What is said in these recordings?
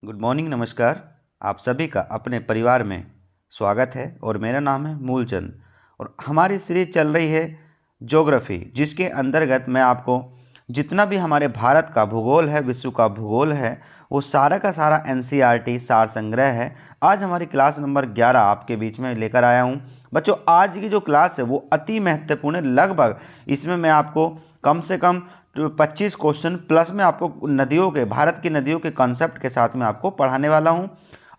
Good morning, नमस्कार। आप सभी का अपने परिवार में स्वागत है और मेरा नाम है मूलचंद और हमारी सीरीज चल रही है ज्योग्राफी, जिसके अंतर्गत मैं आपको जितना भी हमारे भारत का भूगोल है, विश्व का भूगोल है, वो सारा का सारा एनसीईआरटी सार संग्रह है। आज हमारी क्लास नंबर 11 आपके बीच में लेकर आया हूँ। बच्चों, आज की जो क्लास है वो अति महत्वपूर्ण है। लगभग इसमें मैं आपको कम से कम 25 क्वेश्चन प्लस में आपको नदियों के, भारत की नदियों के कॉन्सेप्ट के साथ में आपको पढ़ाने वाला हूं।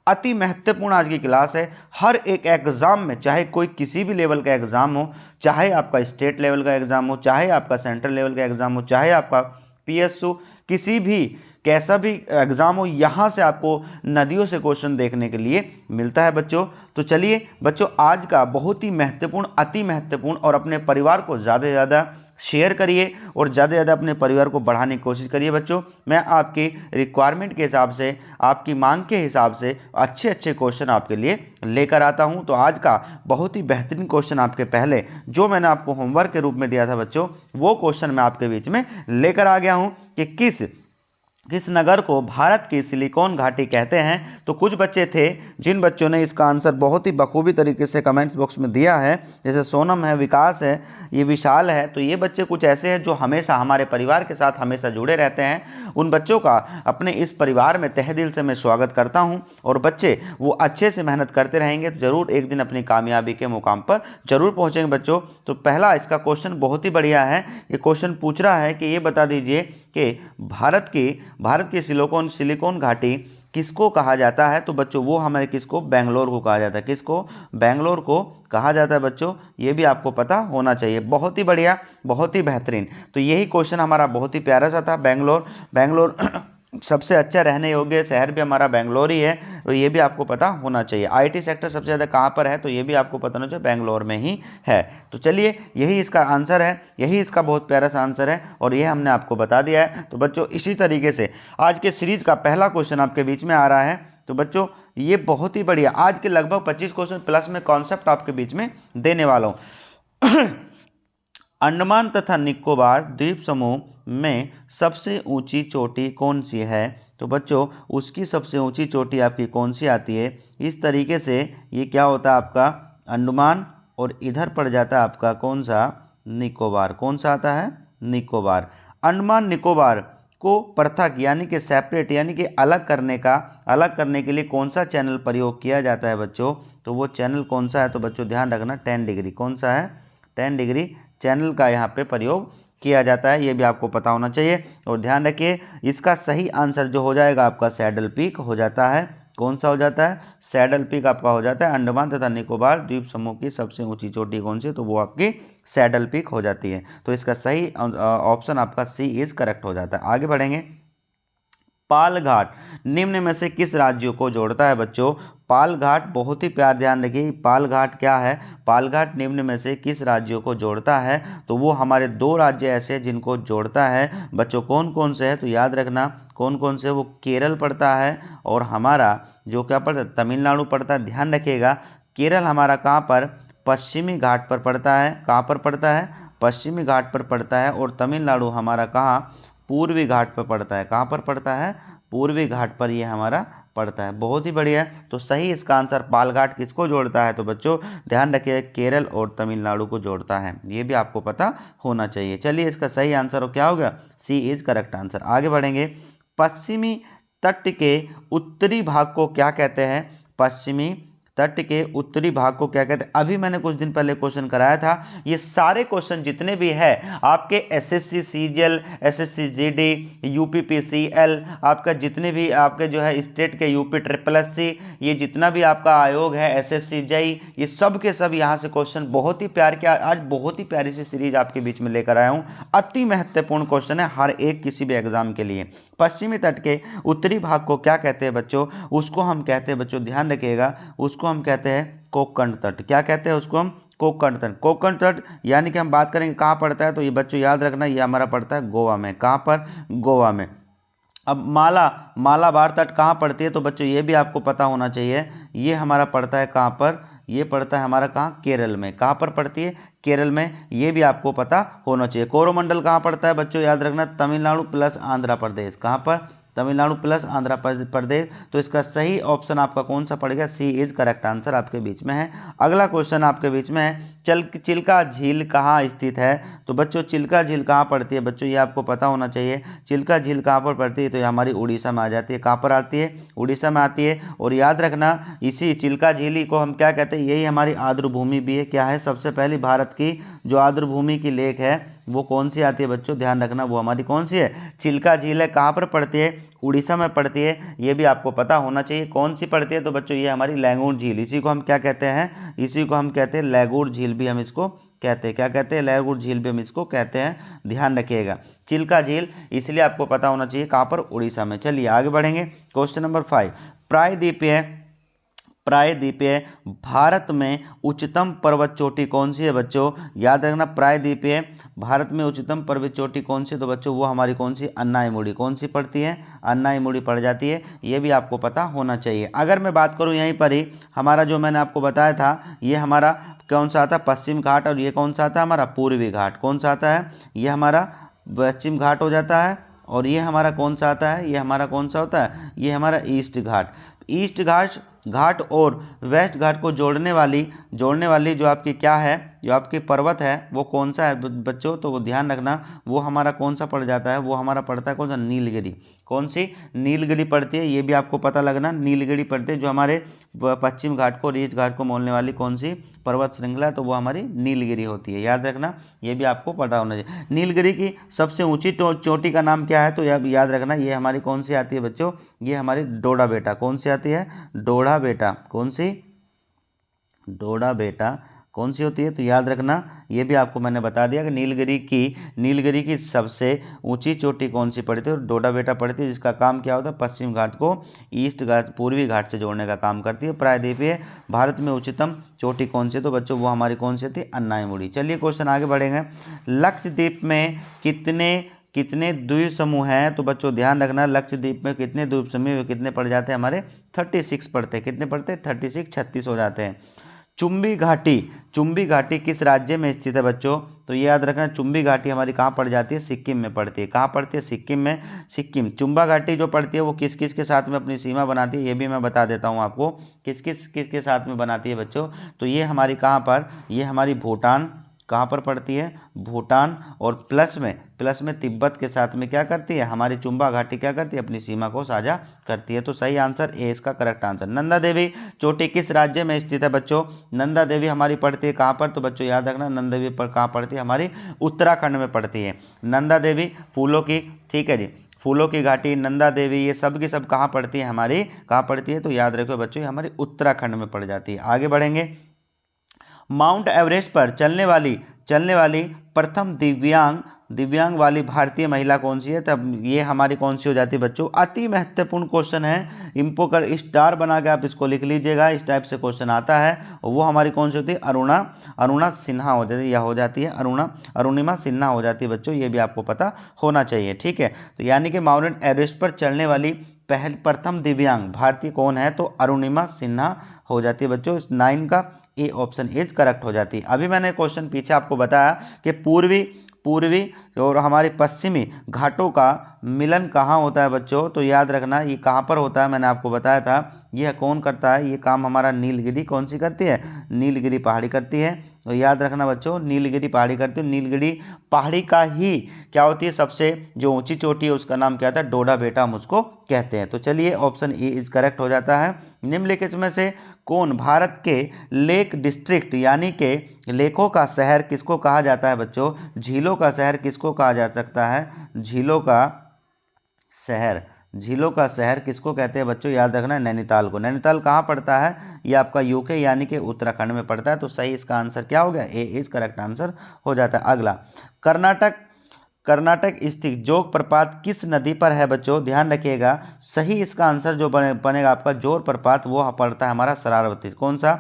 अति महत्वपूर्ण आज की क्लास है। हर एक एग्जाम में, चाहे कोई किसी भी लेवल का एग्जाम हो, चाहे आपका स्टेट लेवल का एग्जाम हो, चाहे आपका सेंट्रल लेवल का एग्जाम हो, चाहे आपका पीएसयू, किसी भी कैसा भी एग्जाम हो, यहाँ से आपको नदियों से क्वेश्चन देखने के लिए मिलता है बच्चों। तो चलिए बच्चों, आज का बहुत ही महत्वपूर्ण, अति महत्वपूर्ण, और अपने परिवार को ज़्यादा से ज़्यादा शेयर करिए और ज़्यादा से ज़्यादा अपने परिवार को बढ़ाने की कोशिश करिए बच्चों। मैं आपकी रिक्वायरमेंट के हिसाब से, आपकी मांग के हिसाब से अच्छे अच्छे क्वेश्चन आपके लिए लेकर आता हूं। तो आज का बहुत ही बेहतरीन क्वेश्चन आपके पहले जो मैंने आपको होमवर्क के रूप में दिया था बच्चों, वो क्वेश्चन मैं आपके बीच में लेकर आ गया हूं कि किस नगर को भारत की सिलिकॉन घाटी कहते हैं। तो कुछ बच्चे थे जिन बच्चों ने इसका आंसर बहुत ही बखूबी तरीके से कमेंट्स बॉक्स में दिया है, जैसे सोनम है, विकास है, ये विशाल है। तो ये बच्चे कुछ ऐसे हैं जो हमेशा हमारे परिवार के साथ हमेशा जुड़े रहते हैं। उन बच्चों का अपने इस परिवार में तहे दिल से मैं स्वागत करता हूं। और बच्चे वो अच्छे से मेहनत करते रहेंगे तो ज़रूर एक दिन अपनी कामयाबी के मुकाम पर जरूर पहुंचेंगे बच्चों। तो पहला इसका क्वेश्चन बहुत ही बढ़िया है। ये क्वेश्चन पूछ रहा है कि ये बता दीजिए कि भारत की सिलिकॉन घाटी किसको कहा जाता है। तो बच्चों वो हमारे किसको, बेंगलोर को कहा जाता है। किसको, बेंगलोर को कहा जाता है बच्चों। ये भी आपको पता होना चाहिए। बहुत ही बढ़िया, बहुत ही बेहतरीन। तो यही क्वेश्चन हमारा बहुत ही प्यारा सा था। बेंगलोर सबसे अच्छा रहने योग्य शहर भी हमारा बेंगलोर ही है। तो ये भी आपको पता होना चाहिए। आईटी सेक्टर सबसे ज़्यादा कहाँ पर है, तो ये भी आपको पता होना चाहिए, बेंगलोर में ही है। तो चलिए, यही इसका आंसर है, यही इसका बहुत प्यारा सा आंसर है और ये हमने आपको बता दिया है। तो बच्चों, इसी तरीके से आज के सीरीज का पहला क्वेश्चन आपके बीच में आ रहा है। तो बच्चों, ये बहुत ही बढ़िया, आज के लगभग 25 क्वेश्चन प्लस में कॉन्सेप्ट आपके बीच में देने वाला हूँ। अंडमान तथा निकोबार द्वीप समूह में सबसे ऊंची चोटी कौन सी है। तो बच्चों, उसकी सबसे ऊंची चोटी आपकी कौन सी आती है। इस तरीके से ये क्या होता है आपका अंडमान, और इधर पड़ जाता है आपका कौन सा, निकोबार। कौन सा आता है, निकोबार। अंडमान निकोबार को पृथक यानी कि सेपरेट यानी कि अलग करने के लिए कौन सा चैनल प्रयोग किया जाता है बच्चों। तो वो चैनल कौन सा है, तो बच्चों ध्यान रखना, 10 डिग्री। कौन सा है, 10 डिग्री चैनल का यहाँ पे प्रयोग किया जाता है। ये भी आपको पता होना चाहिए। और ध्यान रखिए, इसका सही आंसर जो हो जाएगा आपका सैडल पीक हो जाता है। कौन सा हो जाता है, सैडल पीक आपका हो जाता है। अंडमान तथा निकोबार द्वीप समूह की सबसे ऊंची चोटी कौन सी, तो वो आपकी सैडल पीक हो जाती है। तो इसका सही ऑप्शन आपका सी इज करेक्ट हो जाता है। आगे बढ़ेंगे। पालघाट निम्न में से किस राज्यों को जोड़ता है बच्चों। पालघाट, बहुत ही प्यार, ध्यान रखिए, पालघाट क्या है, पालघाट निम्न में से किस राज्यों को जोड़ता है। तो वो हमारे दो राज्य ऐसे हैं जिनको जोड़ता है बच्चों। कौन कौन से है, तो याद रखना कौन कौन से, वो केरल पड़ता है और हमारा जो क्या पड़ता है, तमिलनाडु पड़ता है। ध्यान रखिएगा, केरल हमारा कहाँ पर, पश्चिमी घाट पर पड़ता है। कहाँ पर पड़ता है, पश्चिमी घाट पर पड़ता है। और तमिलनाडु हमारा कहाँ, पूर्वी घाट पर पड़ता है। कहाँ पर पड़ता है, पूर्वी घाट पर ये हमारा पड़ता है। बहुत ही बढ़िया। तो सही इसका आंसर, पालघाट किसको जोड़ता है, तो बच्चों ध्यान रखिए, केरल और तमिलनाडु को जोड़ता है। ये भी आपको पता होना चाहिए। चलिए, इसका सही आंसर क्या हो गया, सी इज करेक्ट आंसर। आगे बढ़ेंगे। पश्चिमी तट के उत्तरी भाग को क्या कहते हैं। पश्चिमी तट के उत्तरी भाग को क्या कहते हैं। अभी मैंने कुछ दिन पहले क्वेश्चन कराया था। ये सारे क्वेश्चन जितने भी है आपके SSC CGL, SSC GD, UPPCL, आपका जितने भी आपके जो है स्टेट के यूपी ट्रिपल एससी, ये जितना भी आपका आयोग है, एसएससी जेई, ये सब के सब यहाँ से क्वेश्चन बहुत ही प्यार के, आज बहुत ही प्यारी सी सीरीज आपके बीच में लेकर आया हूँ। अति महत्वपूर्ण क्वेश्चन है हर एक किसी भी एग्जाम के लिए। पश्चिमी तट के उत्तरी भाग को क्या कहते हैं बच्चों, उसको हम कहते हैं बच्चों, ध्यान रखिएगा, उसको हम कहते हैं कोंकण तट। क्या कहते हैं उसको हम, कोंकण तट। कोंकण तट यानी कि हम बात करेंगे कहाँ पड़ता है, तो ये बच्चों याद रखना, ये हमारा पड़ता है गोवा में। कहाँ पर, गोवा में। अब मालाबार तट कहाँ पड़ती है, तो बच्चों ये भी आपको पता होना चाहिए, ये हमारा पड़ता है कहाँ पर, ये पड़ता है हमारा कहाँ, केरल में। कहाँ पर पड़ती है, केरल में। ये भी आपको पता होना चाहिए। कोरोमंडल कहाँ पड़ता है बच्चों, याद रखना, तमिलनाडु प्लस आंध्र प्रदेश। कहाँ पर, तमिलनाडु प्लस आंध्र प्रदेश। तो इसका सही ऑप्शन आपका कौन सा पड़ेगा, सी इज करेक्ट आंसर आपके बीच में है। अगला क्वेश्चन आपके बीच में है, चिल्का झील कहाँ स्थित है। तो बच्चों चिल्का झील कहाँ पड़ती है, बच्चों ये आपको पता होना चाहिए। चिल्का झील कहाँ पर पड़ती है, तो ये हमारी उड़ीसा में आ जाती है। कहाँ पर आती है, उड़ीसा में आती है। और याद रखना इसी चिल्का झील को हम क्या कहते हैं, यही हमारी आर्द्र भूमि भी है। क्या है, सबसे पहली भारत की जो आर्द्र भूमि की लेक है वो कौन सी आती है बच्चों, ध्यान रखना वो हमारी कौन सी है, चिल्का झील है। कहाँ पर पड़ती है, उड़ीसा में पड़ती है, ये भी आपको पता होना चाहिए। कौन सी पड़ती है, तो बच्चों ये हमारी लैगूर झील, इसी को हम क्या कहते हैं, इसी को हम कहते हैं लैगूर झील भी हम इसको कहते हैं। क्या कहते हैं, लैगूर झील भी हम इसको कहते हैं, ध्यान रखिएगा। चिल्का झील इसलिए आपको पता होना चाहिए, कहाँ पर, उड़ीसा में। चलिए आगे बढ़ेंगे। क्वेश्चन नंबर 5, प्रायद्वीपीय भारत में उच्चतम पर्वत चोटी कौन सी है बच्चों, याद रखना। प्रायद्वीपीय भारत में उच्चतम पर्वत चोटी कौन सी, तो बच्चों वो हमारी कौन सी, अन्नाईमुड़ी। कौन सी पड़ती है, अन्नाईमुड़ी पड़ जाती है, ये भी आपको पता होना चाहिए। अगर मैं बात करूं यहीं पर ही, हमारा जो मैंने आपको बताया था, ये हमारा कौन सा आता है, पश्चिम घाट, और ये कौन सा आता है हमारा, पूर्वी घाट। कौन सा आता है, ये हमारा पश्चिम घाट हो जाता है। और ये हमारा कौन सा आता है, ये हमारा कौन सा होता है, ये हमारा ईस्ट घाट। ईस्ट घाट और वेस्ट घाट को जोड़ने वाली जो आपकी क्या है, जो आपकी पर्वत है वो कौन सा है बच्चों, तो वो ध्यान रखना वो हमारा कौन सा पड़ जाता है, वो हमारा पड़ता है कौन सा, नीलगिरी। कौन सी, नीलगिरी पड़ती है, ये भी आपको पता लगना, नीलगिरी पड़ती है। जो हमारे पश्चिम घाट को और ईस्ट घाट को मोड़ने वाली कौन सी पर्वत श्रृंखला है, तो वो हमारी नीलगिरी होती है, याद रखना, ये भी आपको पता होना चाहिए। नीलगिरी की सबसे ऊंची चोटी का नाम क्या है, तो याद रखना ये हमारी कौन सी आती है बच्चों, ये हमारी डोडा बेटा। कौन सी आती है, डोडा बेटा। कौन सी, डोडा बेटा कौन सी होती है, तो याद रखना ये भी आपको मैंने बता दिया कि नीलगिरी की सबसे ऊंची चोटी कौन सी पड़ती है, डोडा बेटा पड़ती है, जिसका काम क्या होता है, पश्चिम घाट को ईस्ट घाट पूर्वी घाट से जोड़ने का काम करती है। प्रायद्वीपीय भारत में उच्चतम चोटी कौन सी, तो बच्चों वो हमारी कौन सी थी, अन्नाईमुड़ी। चलिए क्वेश्चन आगे बढ़ेंगे। लक्षद्वीप में कितने द्वीप समूह हैं, तो बच्चों ध्यान रखना लक्षद्वीप में कितने द्वीप समूह कितने पड़ जाते हैं हमारे, 36 पड़ते हैं। कितने पड़ते हैं, 36, 36 हो जाते हैं। चुंबी घाटी किस राज्य में स्थित है बच्चों, तो ये याद रखना चुंबी घाटी हमारी कहाँ पड़ जाती है, सिक्किम में पड़ती है। कहाँ पड़ती है, सिक्किम में। सिक्किम चुंबा घाटी जो पड़ती है वो किस किस के साथ में अपनी सीमा बनाती है, ये भी मैं बता देता हूँ आपको, किस किस के साथ में बनाती है बच्चों। तो ये हमारी कहाँ पर, ये हमारी भूटान, कहाँ पर पड़ती है, भूटान, और प्लस में तिब्बत के साथ में क्या करती है, हमारी चुंबा घाटी क्या करती है, अपनी सीमा को साझा करती है। तो सही आंसर ए इसका करेक्ट आंसर। नंदा देवी चोटी किस राज्य में स्थित है बच्चों, नंदा देवी हमारी पड़ती है कहाँ पर, तो बच्चों याद रखना नंदा देवी पर कहाँ पड़ती है, हमारी उत्तराखंड में पड़ती है। नंदा देवी फूलों की, ठीक है जी, फूलों की घाटी, नंदा देवी, ये सब की सब कहाँ पड़ती है, हमारी कहाँ पड़ती है, तो याद रखो बच्चों ये हमारी उत्तराखंड में पड़ जाती है। आगे बढ़ेंगे। माउंट एवरेस्ट पर चलने वाली प्रथम दिव्यांग वाली भारतीय महिला कौन सी है, तब ये हमारी कौन सी हो जाती है बच्चों। अति महत्वपूर्ण क्वेश्चन है, इम्पो कर स्टार बना के आप इसको लिख लीजिएगा, इस टाइप से क्वेश्चन आता है। और वो हमारी कौन सी होती है, अरुणा सिन्हा हो जाती है, या हो जाती है अरुणिमा सिन्हा हो जाती है बच्चों, ये भी आपको पता होना चाहिए, ठीक है। तो यानी कि माउंट एवरेस्ट पर चलने वाली प्रथम दिव्यांग भारतीय कौन है, तो अरुणिमा सिन्हा हो जाती है बच्चों। 9 का ए ऑप्शन इज करेक्ट हो जाती है। अभी मैंने क्वेश्चन पीछे आपको बताया कि पूर्वी और हमारे पश्चिमी घाटों का मिलन कहाँ होता है बच्चों, तो याद रखना ये कहाँ पर होता है, मैंने आपको बताया था। यह कौन करता है, ये काम हमारा नीलगिरी कौन सी करती है, नीलगिरी पहाड़ी करती है। तो याद रखना बच्चों नीलगिरी पहाड़ी करती है। नीलगिरी पहाड़ी का ही क्या होती है, सबसे जो ऊंची चोटी है उसका नाम क्या था, डोडा बेटा हम उसको कहते हैं। तो चलिए ऑप्शन ए इज करेक्ट हो जाता है। निम्नलिखित में से कौन भारत के लेक डिस्ट्रिक्ट यानी के लेकों का शहर किसको कहा जाता है बच्चों, झीलों का शहर किसको कहा जा सकता है, झीलों का शहर किसको कहते हैं बच्चों, याद रखना नैनीताल को। नैनीताल कहाँ पड़ता है, ये आपका यूके यानी कि उत्तराखंड में पड़ता है। तो सही इसका आंसर क्या हो गया, ए इज करेक्ट आंसर हो जाता है। अगला, कर्नाटक स्थित जोग प्रपात किस नदी पर है बच्चों, ध्यान रखिएगा। सही इसका आंसर जो बनेगा आपका, जोग प्रपात वो पड़ता है हमारा शरावती। कौन सा,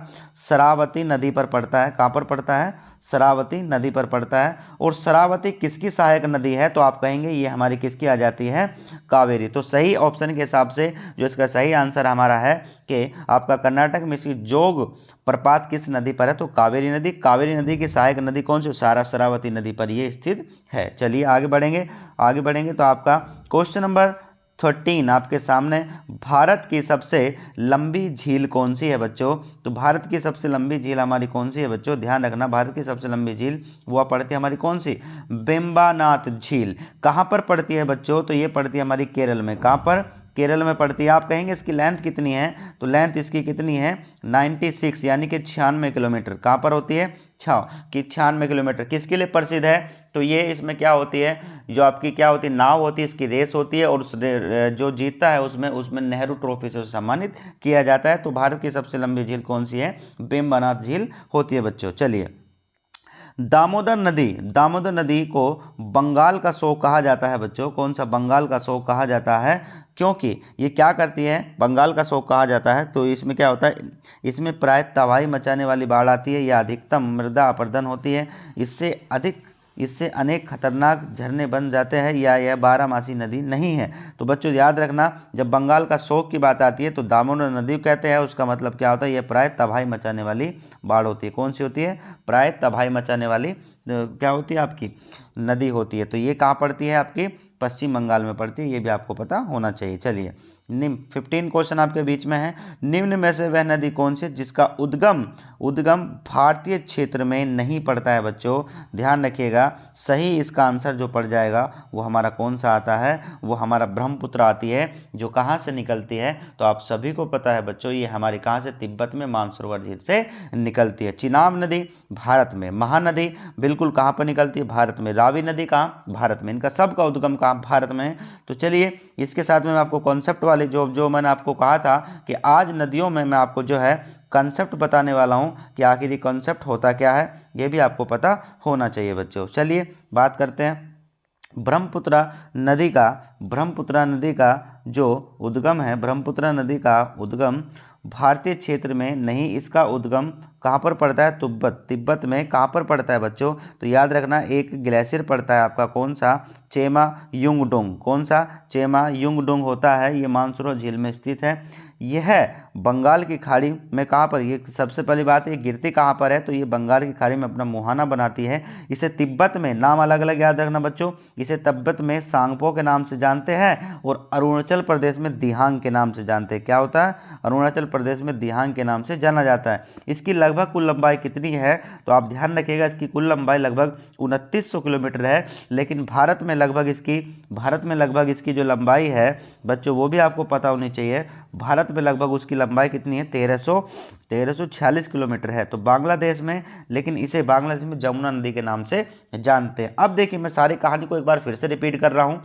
शरावती नदी पर पड़ता है। कहाँ पर पड़ता है, शरावती नदी पर पड़ता है। और शरावती किसकी सहायक नदी है, तो आप कहेंगे ये हमारी किसकी आ जाती है, कावेरी। तो सही ऑप्शन के हिसाब से जो इसका सही आंसर हमारा है कि आपका कर्नाटक में इसकी जोग प्रपात किस नदी पर है, तो कावेरी नदी की सहायक नदी कौन सी, शरावती नदी पर ये स्थित है। चलिए आगे बढ़ेंगे तो आपका क्वेश्चन नंबर 13 आपके सामने, भारत की सबसे लंबी झील कौन सी है बच्चों? तो भारत की सबसे लंबी झील हमारी कौन सी है बच्चों? ध्यान रखना, भारत की सबसे लंबी झील वो पड़ती है हमारी कौन सी? वेम्बनाथ झील। कहाँ पर पड़ती है बच्चों? तो ये पड़ती है हमारी केरल में। कहाँ पर? केरल में पड़ती है। आप कहेंगे इसकी लेंथ कितनी है? तो लेंथ इसकी कितनी है? 96 यानी कि 96 किलोमीटर। कहाँ पर होती है? 96 किलोमीटर। किसके लिए प्रसिद्ध है? तो ये इसमें क्या होती है, जो आपकी क्या होती है, नाव होती है, इसकी रेस होती है, और जो जीतता है उसमें उसमें नेहरू ट्रॉफी से सम्मानित किया जाता है। तो भारत की सबसे लंबी झील कौन सी है? वेम्बनाथ झील होती है बच्चों। चलिए, दामोदर नदी को बंगाल का शोक कहा जाता है बच्चों। कौन सा? बंगाल का शोक कहा जाता है, क्योंकि ये क्या करती है? बंगाल का शोक कहा जाता है तो इसमें क्या होता है, इसमें प्राय तबाही मचाने वाली बाढ़ आती है, या अधिकतम मृदा अपरदन होती है, इससे अनेक खतरनाक झरने बन जाते हैं, या यह बारहमासी नदी नहीं है। तो बच्चों याद रखना, जब बंगाल का शोक की बात आती है तो दामोदर नदी को कहते हैं, उसका मतलब क्या होता है? यह प्राय तबाही मचाने वाली बाढ़ होती है। कौन सी होती है? प्राय तबाही मचाने वाली क्या होती है आपकी? नदी होती है। तो ये कहाँ पड़ती है आपकी? पश्चिम बंगाल में पड़ती है, ये भी आपको पता होना चाहिए। चलिए, 15 क्वेश्चन आपके बीच में है। निम्न में से वह नदी कौन सी जिसका उद्गम उद्गम भारतीय क्षेत्र में नहीं पड़ता है बच्चों? ध्यान रखिएगा, सही इसका आंसर जो पड़ जाएगा वो हमारा कौन सा आता है? वो हमारा ब्रह्मपुत्र आती है, जो कहाँ से निकलती है? तो आप सभी को पता है बच्चों, ये हमारी कहाँ से? तिब्बत में मानसरोवर झील से निकलती है। चिनाब नदी भारत में। महानदी बिल्कुल कहाँ पर निकलती है? भारत में। रावी नदी कहाँ? भारत में। इनका सबका उद्गम कहाँ? भारत में। तो चलिए, इसके साथ में मैं आपको कॉन्सेप्ट वाले जो मैंने आपको कहा था कि आज नदियों में मैं आपको जो है कंसेप्ट बताने वाला हूं कि आखिर ये कंसेप्ट होता क्या है, ये भी आपको पता होना चाहिए बच्चों। चलिए बात करते हैं ब्रह्मपुत्र नदी का जो उद्गम है, ब्रह्मपुत्र नदी का उद्गम भारतीय क्षेत्र में नहीं, इसका उद्गम कहाँ पर पड़ता है? तिब्बत में। कहाँ पर पड़ता है बच्चों? तो याद रखना, एक ग्लेशियर पड़ता है आपका, कौन सा? चेमा युंगडोंग। कौन सा? चेमा युंगडोंग होता है, ये मानसरोवर झील में स्थित है। यह बंगाल की खाड़ी में कहाँ पर? ये सबसे पहली बात है, ये गिरती कहाँ पर है? तो ये बंगाल की खाड़ी में अपना मुहाना बनाती है। इसे तिब्बत में, नाम अलग अलग याद रखना बच्चों, इसे तिब्बत में सांगपो के नाम से जानते हैं, और अरुणाचल प्रदेश में दिहांग के नाम से जानते हैं। क्या होता है? अरुणाचल प्रदेश में दिहांग के नाम से जाना जाता है। इसकी लगभग कुल लंबाई कितनी है? तो आप ध्यान रखिएगा, इसकी कुल लंबाई लगभग 2900 किलोमीटर है, लेकिन भारत में लगभग इसकी जो लंबाई है बच्चों, वो भी आपको पता होनी चाहिए। भारत में लगभग उसकी लंबाई कितनी है? 1346 किलोमीटर है। तो बांग्लादेश में, लेकिन इसे बांग्लादेश में जमुना नदी के नाम से जानते हैं। अब देखिए, मैं सारी कहानी को एक बार फिर से रिपीट कर रहा हूं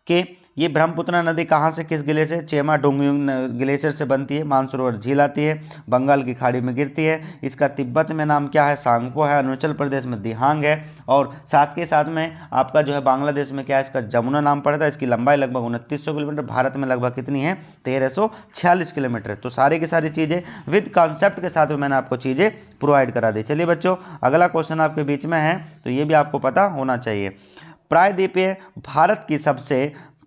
कि ये ब्रह्मपुत्र नदी कहाँ से, किस ग्लेशियर? चेमा डोंगयुंग ग्लेशियर से बनती है, मानसरोवर झील आती है, बंगाल की खाड़ी में गिरती है। इसका तिब्बत में नाम क्या है? सांगपो है। अरुणाचल प्रदेश में दिहांग है, और साथ के साथ में आपका जो है बांग्लादेश में क्या है? इसका जमुना नाम पड़ता है। इसकी लंबाई लगभग 2900 किलोमीटर, भारत में लगभग कितनी है? 1346 किलोमीटर। तो सारी की सारी चीज़ें विद कॉन्सेप्ट के साथ में मैंने आपको चीज़ें प्रोवाइड करा दी। चलिए बच्चों, अगला क्वेश्चन आपके बीच में है, तो ये भी आपको पता होना चाहिए। प्रायद्वीपीय भारत की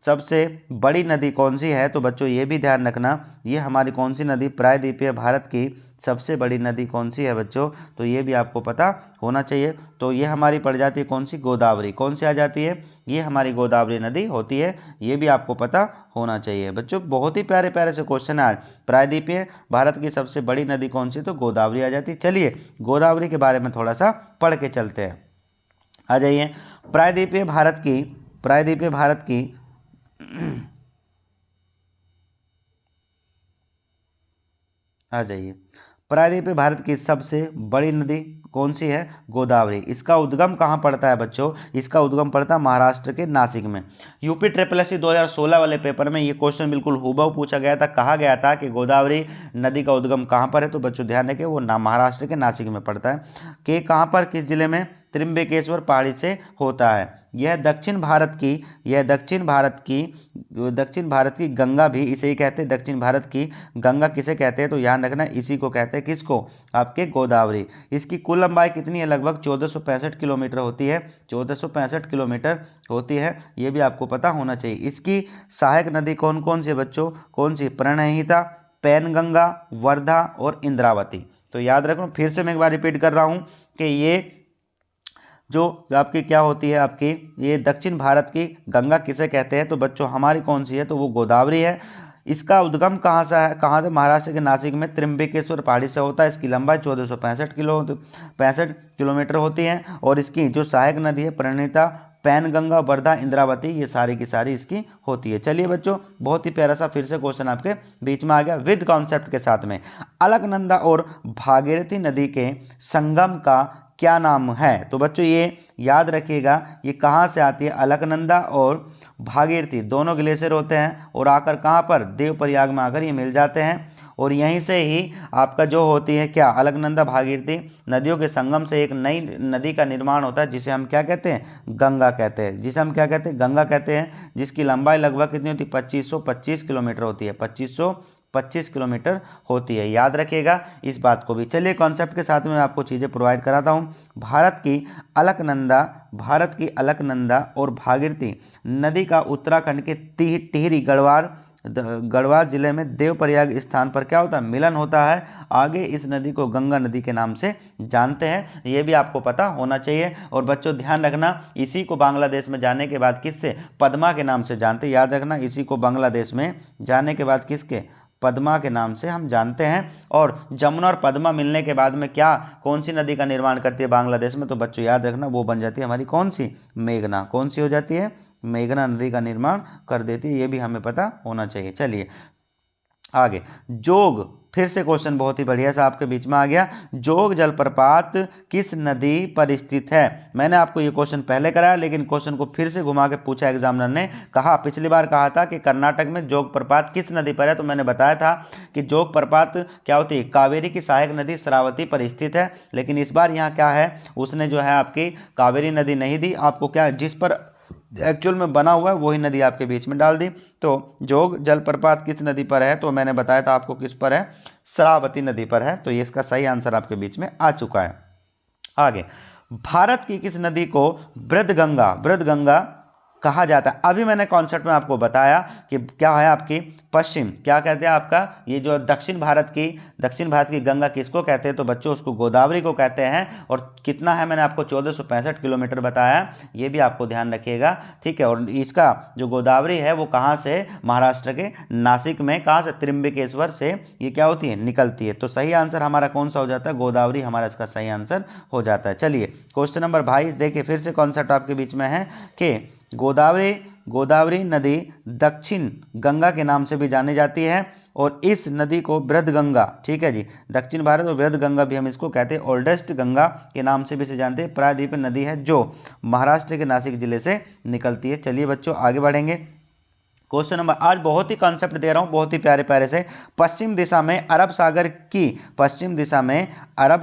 सबसे बड़ी नदी कौन सी है? तो बच्चों ये भी ध्यान रखना, ये हमारी कौन सी नदी? प्रायद्वीपीय भारत की सबसे बड़ी नदी कौन सी है बच्चों? तो ये भी आपको पता होना चाहिए। तो ये हमारी पड़ जाती है कौन सी? गोदावरी। कौन सी आ जाती है? ये हमारी गोदावरी नदी होती है, ये भी आपको पता होना चाहिए बच्चों। बहुत ही प्यारे प्यारे से क्वेश्चन है। प्रायद्वीपीय भारत की सबसे बड़ी नदी कौन सी? तो गोदावरी आ जाती है। चलिए, गोदावरी के बारे में थोड़ा सा पढ़ के चलते हैं। आ जाइए, प्रायद्वीपीय भारत की आ जाइए, प्रायद्वीपीय भारत की सबसे बड़ी नदी कौन सी है? गोदावरी। इसका उद्गम कहाँ पड़ता है बच्चों? इसका उद्गम पड़ता है महाराष्ट्र के नासिक में। यूपी ट्रिपल 2016 वाले पेपर में ये क्वेश्चन बिल्कुल हूबहू पूछा गया था। कहा गया था कि गोदावरी नदी का उद्गम कहाँ पर है? तो बच्चों ध्यान रखें, वो महाराष्ट्र के नासिक में पड़ता है। कि कहाँ पर, किस जिले में? त्रिम्बकेश्वर पहाड़ी से होता है। यह दक्षिण भारत की गंगा भी इसे ही कहते हैं। दक्षिण भारत की गंगा किसे कहते हैं? तो ध्यान रखना, इसी को कहते हैं, किसको? आपके गोदावरी। इसकी कुल लंबाई कितनी है? लगभग 1465 किलोमीटर होती है। 1465 किलोमीटर होती है, ये भी आपको पता होना चाहिए। इसकी सहायक नदी कौन कौन सी है बच्चों? कौन सी? प्रणहिता, पैनगंगा, वर्धा और इंद्रावती। तो याद रखो, फिर से मैं एक बार रिपीट कर रहा हूँ कि ये जो आपकी क्या होती है, आपकी ये दक्षिण भारत की गंगा किसे कहते हैं, तो बच्चों हमारी कौन सी है, तो वो गोदावरी है। इसका उद्गम कहाँ से है, कहाँ से, महाराष्ट्र के नासिक में त्र्यंबकेश्वर पहाड़ी से होता है। इसकी लंबाई 1465 किलोमीटर होती है। और इसकी जो सहायक नदी है प्रणीता, पैनगंगा, वर्धा, इंद्रावती, ये सारी की सारी इसकी होती है। चलिए बच्चों, बहुत ही प्यारा सा फिर से क्वेश्चन आपके बीच में आ गया विद कॉन्सेप्ट के साथ में। अलकनंदा और भागीरथी नदी के संगम का क्या नाम है, तो बच्चों ये याद रखिएगा, ये कहाँ से आती है, अलकनंदा और भागीरथी दोनों ग्लेशियर होते हैं और आकर कहाँ पर, देवप्रयाग में आकर ये मिल जाते हैं। और यहीं से ही आपका जो होती है क्या, अलकनंदा भागीरथी नदियों के संगम से एक नई नदी का निर्माण होता है, जिसे हम क्या कहते हैं, गंगा कहते हैं, जिसे हम क्या कहते हैं, गंगा कहते हैं, जिसकी लंबाई लगभग कितनी होती है, 2525 किलोमीटर होती है, 2525 किलोमीटर होती है। याद रखिएगा इस बात को भी। चलिए कॉन्सेप्ट के साथ में मैं आपको चीज़ें प्रोवाइड कराता हूँ। भारत की अलकनंदा और भागीरथी नदी का उत्तराखंड के टिहरी गढ़वाल जिले में देवप्रयाग स्थान पर क्या होता है, मिलन होता है। आगे इस नदी को गंगा नदी के नाम से जानते हैं, ये भी आपको पता होना चाहिए। और बच्चों ध्यान रखना, इसी को बांग्लादेश में जाने के बाद किससे, पद्मा के नाम से जानते हैं। याद रखना, इसी को बांग्लादेश में जाने के बाद किसके, पद्मा के नाम से हम जानते हैं। और जमुना और पद्मा मिलने के बाद में क्या, कौन सी नदी का निर्माण करती है बांग्लादेश में, तो बच्चों याद रखना वो बन जाती है हमारी कौन सी, मेघना। कौन सी हो जाती है, मेघना नदी का निर्माण कर देती है, ये भी हमें पता होना चाहिए। चलिए आगे, जोग, फिर से क्वेश्चन बहुत ही बढ़िया सा आपके बीच में आ गया। जोग जलप्रपात किस नदी पर स्थित है। मैंने आपको ये क्वेश्चन पहले कराया, लेकिन क्वेश्चन को फिर से घुमा के पूछा एग्जामिनर ने। कहा, पिछली बार कहा था कि कर्नाटक में जोग प्रपात किस नदी पर है, तो मैंने बताया था कि जोग प्रपात क्या होती है, कावेरी की सहायक नदी श्रावती पर स्थित है। लेकिन इस बार यहाँ क्या है, उसने जो है आपकी कावेरी नदी नहीं दी आपको, क्या जिस पर एक्चुअल में बना हुआ है वही नदी आपके बीच में डाल दी। तो जोग जलप्रपात किस नदी पर है, तो मैंने बताया था आपको किस पर है, श्रावती नदी पर है। तो ये इसका सही आंसर आपके बीच में आ चुका है। आगे, भारत की किस नदी को वृद्धगंगा कहा जाता है। अभी मैंने कॉन्सेप्ट में आपको बताया कि क्या है आपकी पश्चिम, क्या कहते हैं आपका, ये जो दक्षिण भारत की गंगा किसको कहते हैं, तो बच्चों उसको गोदावरी को कहते हैं। और कितना है, मैंने आपको 1465 किलोमीटर बताया, ये भी आपको ध्यान रखिएगा, ठीक है। और इसका जो गोदावरी है वो कहाँ से, महाराष्ट्र के नासिक में, कहाँ से, त्र्यंबकेश्वर से ये क्या होती है, निकलती है। तो सही आंसर हमारा कौन सा हो जाता है, गोदावरी हमारा इसका सही आंसर हो जाता है। चलिए क्वेश्चन नंबर 22 देखिए, फिर से कॉन्सेप्ट आपके बीच में है कि गोदावरी नदी दक्षिण गंगा के नाम से भी जानी जाती है। और इस नदी को वृद्धगंगा, ठीक है जी, दक्षिण भारत और वृद्धगंगा भी हम इसको कहते हैं, ओल्डेस्ट गंगा के नाम से भी इसे जानते हैं। प्रायद्वीप नदी है जो महाराष्ट्र के नासिक जिले से निकलती है। चलिए बच्चों आगे बढ़ेंगे। क्वेश्चन नंबर, आज बहुत ही कॉन्सेप्ट दे रहा हूँ, बहुत ही प्यारे प्यारे से। पश्चिम दिशा में अरब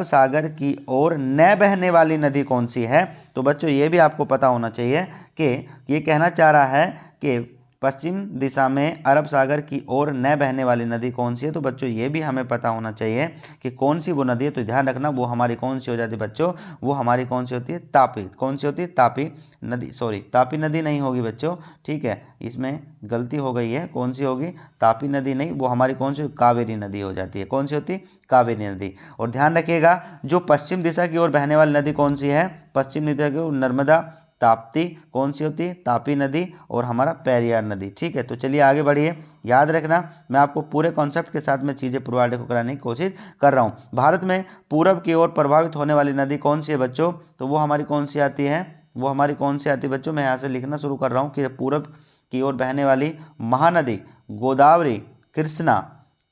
सागर की ओर न बहने वाली नदी कौन सी है, तो बच्चों ये भी आपको पता होना चाहिए कि ये कहना चाह रहा है कि पश्चिम दिशा में अरब सागर की ओर न बहने वाली नदी कौन सी है। तो बच्चों ये भी हमें पता होना चाहिए कि कौन सी वो नदी है। तो ध्यान रखना, वो हमारी कौन सी हो जाती है बच्चों, वो हमारी कौन सी होती है, तापी। कौन सी होती है, तापी नदी, सॉरी तापी नदी नहीं होगी बच्चों, ठीक है, इसमें गलती हो गई है। कौन सी होगी, तापी नदी नहीं, वो हमारी कौन सी, कावेरी नदी हो जाती है। कौन सी होती है, कावेरी नदी। और ध्यान रखिएगा, जो पश्चिम दिशा की ओर बहने वाली नदी कौन सी है, पश्चिम दिशा की ओर नर्मदा, ताप्ती, कौन सी होती है, तापी नदी, और हमारा पेरियार नदी, ठीक है। तो चलिए आगे बढ़िए। याद रखना, मैं आपको पूरे कॉन्सेप्ट के साथ में चीज़ें प्रोवाइड कराने की कोशिश कर रहा हूँ। भारत में पूरब की ओर प्रभावित होने वाली नदी कौन सी है बच्चों, तो वो हमारी कौन सी आती है, वो हमारी कौन सी आती है बच्चों, मैं यहाँ से लिखना शुरू कर रहा हूँ कि पूरब की ओर बहने वाली महानदी गोदावरी, कृष्णा,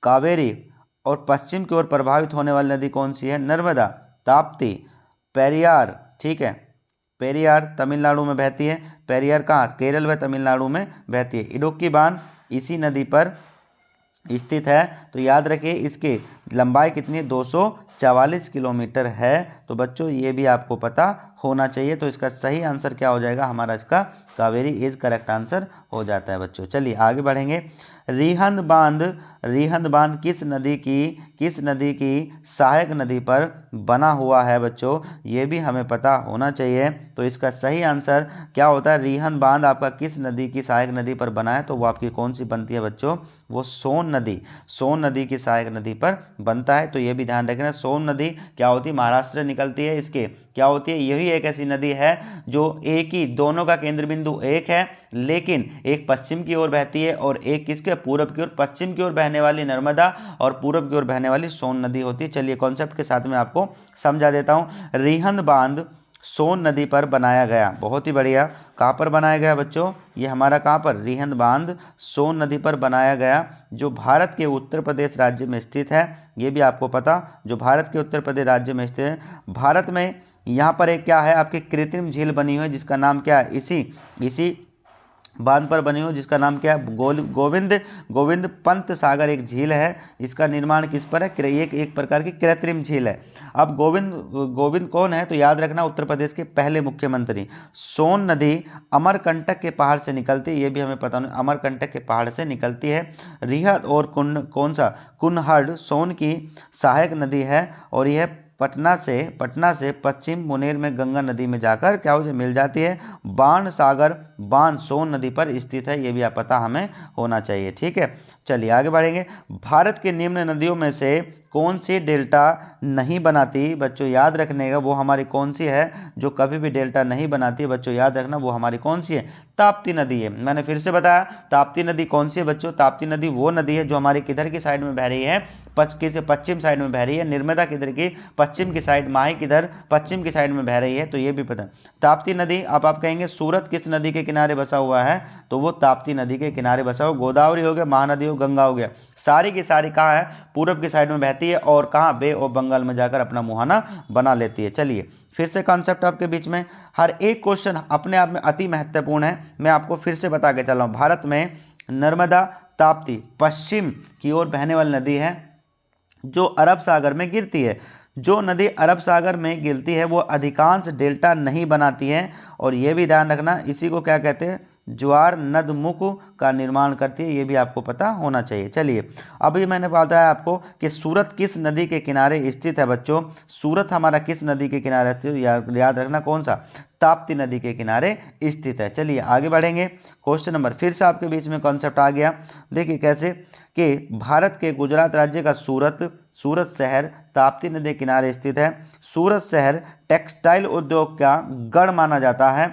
कावेरी। और पश्चिम की ओर प्रभावित होने वाली नदी कौन सी है, नर्मदा, ताप्ती, पेरियार, ठीक है। पेरियार तमिलनाडु में बहती है। पेरियार कहाँ, केरल व तमिलनाडु में बहती है। इडुक्की बांध इसी नदी पर स्थित है। तो याद रखिए इसकी लंबाई कितनी है, 244 किलोमीटर है। तो बच्चों ये भी आपको पता होना चाहिए। तो इसका सही आंसर क्या हो जाएगा हमारा, इसका कावेरी इज करेक्ट आंसर हो जाता है बच्चों। चलिए आगे बढ़ेंगे। रिहंद बांध किस नदी की किस नदी की सहायक नदी पर बना हुआ है बच्चों, ये भी हमें पता होना चाहिए। तो इसका सही आंसर क्या होता है, रिहंद बांध आपका किस नदी की सहायक नदी पर बना है, तो वो आपकी कौन सी बनती है बच्चों, वो सोन नदी, सोन नदी की सहायक नदी पर बनता है। तो ये भी ध्यान रखना, सोन नदी क्या होती है, महाराष्ट्र से निकलती है, इसके क्या होती है, यही एक ऐसी नदी है जो एक ही, दोनों का केंद्र बिंदु एक है, लेकिन एक पश्चिम की ओर बहती है और एक किसके, पूरब की ओर। पश्चिम की ओर बहने वाली नर्मदा और पूरब की ओर बहने वाली सोन नदी होती है। चलिए कॉन्सेप्ट के साथ में आपको समझा देता हूँ। रिहंद बांध सोन नदी पर बनाया गया, बहुत ही बढ़िया। कहाँ पर बनाया गया बच्चों, ये हमारा कहाँ पर, रिहंद बांध सोन नदी पर बनाया गया, जो भारत के उत्तर प्रदेश राज्य में स्थित है। ये भी आपको पता, जो भारत के उत्तर प्रदेश राज्य में स्थित है। भारत में यहाँ पर एक क्या है, आपकी कृत्रिम झील बनी हुई है, जिसका नाम क्या है, इसी बांध पर बनी हुई, जिसका नाम क्या है, गोविंद पंत सागर एक झील है। इसका निर्माण किस पर है, एक प्रकार की कृत्रिम झील है। अब गोविंद कौन है, तो याद रखना उत्तर प्रदेश के पहले मुख्यमंत्री। सोन नदी अमरकंटक के पहाड़ से निकलती है, ये भी हमें पता नहीं, अमरकंटक के पहाड़ से निकलती है। रिहद और कौन सा, कुनहड़ सोन की सहायक नदी है, और यह पटना से पश्चिम मुनेर में गंगा नदी में जाकर क्या हो मिल जाती है। बाण सागर बांध सोन नदी पर स्थित है, ये भी आप पता हमें होना चाहिए। ठीक है, चलिए आगे बढ़ेंगे। भारत के निम्न नदियों में से कौन सी डेल्टा नहीं बनाती, बच्चों याद रखने का, वो हमारी कौन सी है जो कभी भी डेल्टा नहीं बनाती है, बच्चों याद रखना, वो हमारी कौन सी है, ताप्ती नदी है। मैंने फिर से बताया, ताप्ती नदी कौन सी है बच्चों, ताप्ती नदी वो नदी है जो हमारी किधर की साइड में बह रही है, पश्चिम साइड में बह रही है। नर्मदा किधर की, पश्चिम की साइड, माही किधर, पश्चिम की साइड में बह रही है, तो ये भी पता। ताप्ती नदी, अब आप कहेंगे सूरत किस नदी के किनारे बसा हुआ है, तो वो ताप्ती नदी के किनारे बसा हुआ। गोदावरी हो गया, महानदी हो, गंगा हो गया, सारी की सारी कहाँ है, पूरब की साइड में बहती है, और कहाँ, बे ऑफ बंगाल में जाकर अपना मुहाना बना लेती है। चलिए फिर से कॉन्सेप्ट आपके बीच में, हर एक क्वेश्चन अपने आप में अति महत्वपूर्ण है, मैं आपको फिर से बता के चला हूँ। भारत में नर्मदा ताप्ती पश्चिम की ओर बहने वाली नदी है, जो अरब सागर में गिरती है। जो नदी अरब सागर में गिरती है वो अधिकांश डेल्टा नहीं बनाती है, और ये भी ध्यान रखना, इसी को क्या कहते हैं, ज्वार नदमुख का निर्माण करती है, ये भी आपको पता होना चाहिए। चलिए अभी मैंने बताया आपको कि सूरत किस नदी के किनारे स्थित है बच्चों, सूरत हमारा किस नदी के किनारे स्थित, याद रखना कौन सा, ताप्ती नदी के किनारे स्थित है। चलिए आगे बढ़ेंगे। क्वेश्चन नंबर फिर से आपके बीच में कॉन्सेप्ट आ गया, देखिए कैसे कि भारत के गुजरात राज्य का सूरत शहर ताप्ती नदी के किनारे स्थित है। सूरत शहर टेक्सटाइल उद्योग का गढ़ माना जाता है।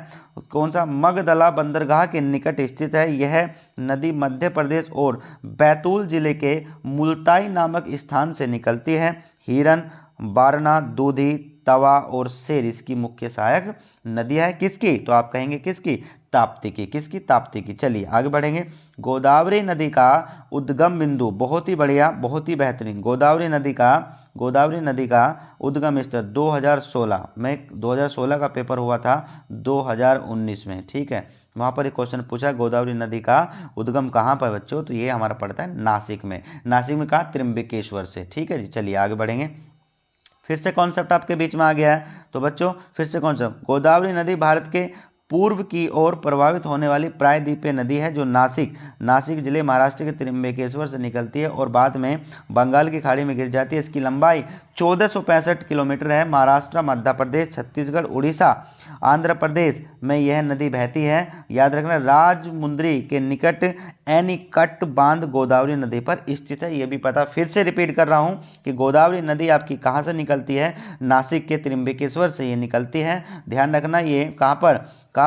कौन सा, मगदला बंदरगाह के निकट स्थित है। यह नदी मध्य प्रदेश और बैतूल जिले के मुल्ताई नामक स्थान से निकलती है। हिरन, बारना, दूधी, तवा और शेर इसकी मुख्य सहायक नदियाँ है। किसकी, तो आप कहेंगे किसकी, ताप्ती की, किसकी, ताप्ती की। चलिए आगे बढ़ेंगे। गोदावरी नदी का उद्गम बिंदु, बहुत ही बढ़िया, बहुत ही बेहतरीन। गोदावरी नदी का उद्गम स्थल 2016 में, 2016 का पेपर हुआ था 2019 में, ठीक है, वहाँ पर एक क्वेश्चन पूछा गोदावरी नदी का उद्गम कहाँ पर बच्चों, तो ये हमारा पड़ता है नासिक में। नासिक में कहाँ, त्र्यंबकेश्वर से। ठीक है जी, चलिए आगे बढ़ेंगे। फिर से कॉन्सेप्ट आपके बीच में आ गया है, तो बच्चों फिर से कॉन्सेप्ट, गोदावरी नदी भारत के पूर्व की ओर प्रभावित होने वाली प्रायद्वीपीय नदी है, जो नासिक जिले महाराष्ट्र के त्र्यंबकेश्वर से निकलती है और बाद में बंगाल की खाड़ी में गिर जाती है। इसकी लंबाई 1465 किलोमीटर है। महाराष्ट्र, मध्य प्रदेश, छत्तीसगढ़, उड़ीसा, आंध्र प्रदेश में यह नदी बहती है। याद रखना, राजमुंद्री के निकट एनीकट बांध गोदावरी नदी पर स्थित है, ये भी पता। फिर से रिपीट कर रहा हूँ कि गोदावरी नदी आपकी कहाँ से निकलती है, नासिक के त्र्यंबकेश्वर से ये निकलती है। ध्यान रखना, ये कहाँ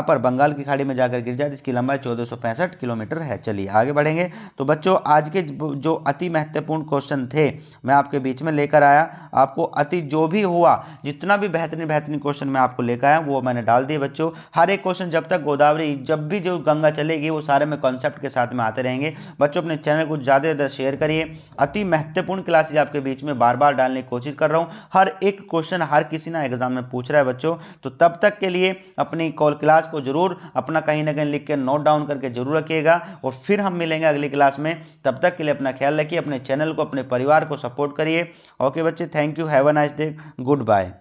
पर, बंगाल की खाड़ी में जाकर गिर जाती है। इसकी लंबाई 1465 किलोमीटर है। चलिए आगे बढ़ेंगे। तो बच्चों आज के जो अति महत्वपूर्ण क्वेश्चन थे मैं आपके बीच में लेकर आया। आपको अति जो भी हुआ, जितना भी बेहतरीन क्वेश्चन मैं आपको लेकर आया वो मैंने डाल दिए बच्चों। हर एक क्वेश्चन जब तक गोदावरी, जब भी जो गंगा चलेगी वो सारे में कॉन्सेप्ट के साथ में आते रहेंगे। बच्चों अपने चैनल को ज़्यादा से ज़्यादा शेयर करिए। अति महत्वपूर्ण क्लासेज आपके बीच में बार बार डालने की कोशिश कर रहा हूँ। हर एक क्वेश्चन हर किसी ना एग्जाम में पूछ रहा है बच्चों। तो तब तक के लिए अपनी क्लास को जरूर अपना कहीं ना कहीं लिख के नोट डाउन करके जरूर रखिएगा, और फिर हम मिलेंगे अगली क्लास में। तब तक के लिए अपना ख्याल रखिए, अपने चैनल को, अपने परिवार को सपोर्ट करिए। ओके बच्चे, thank you, have a nice day, good bye.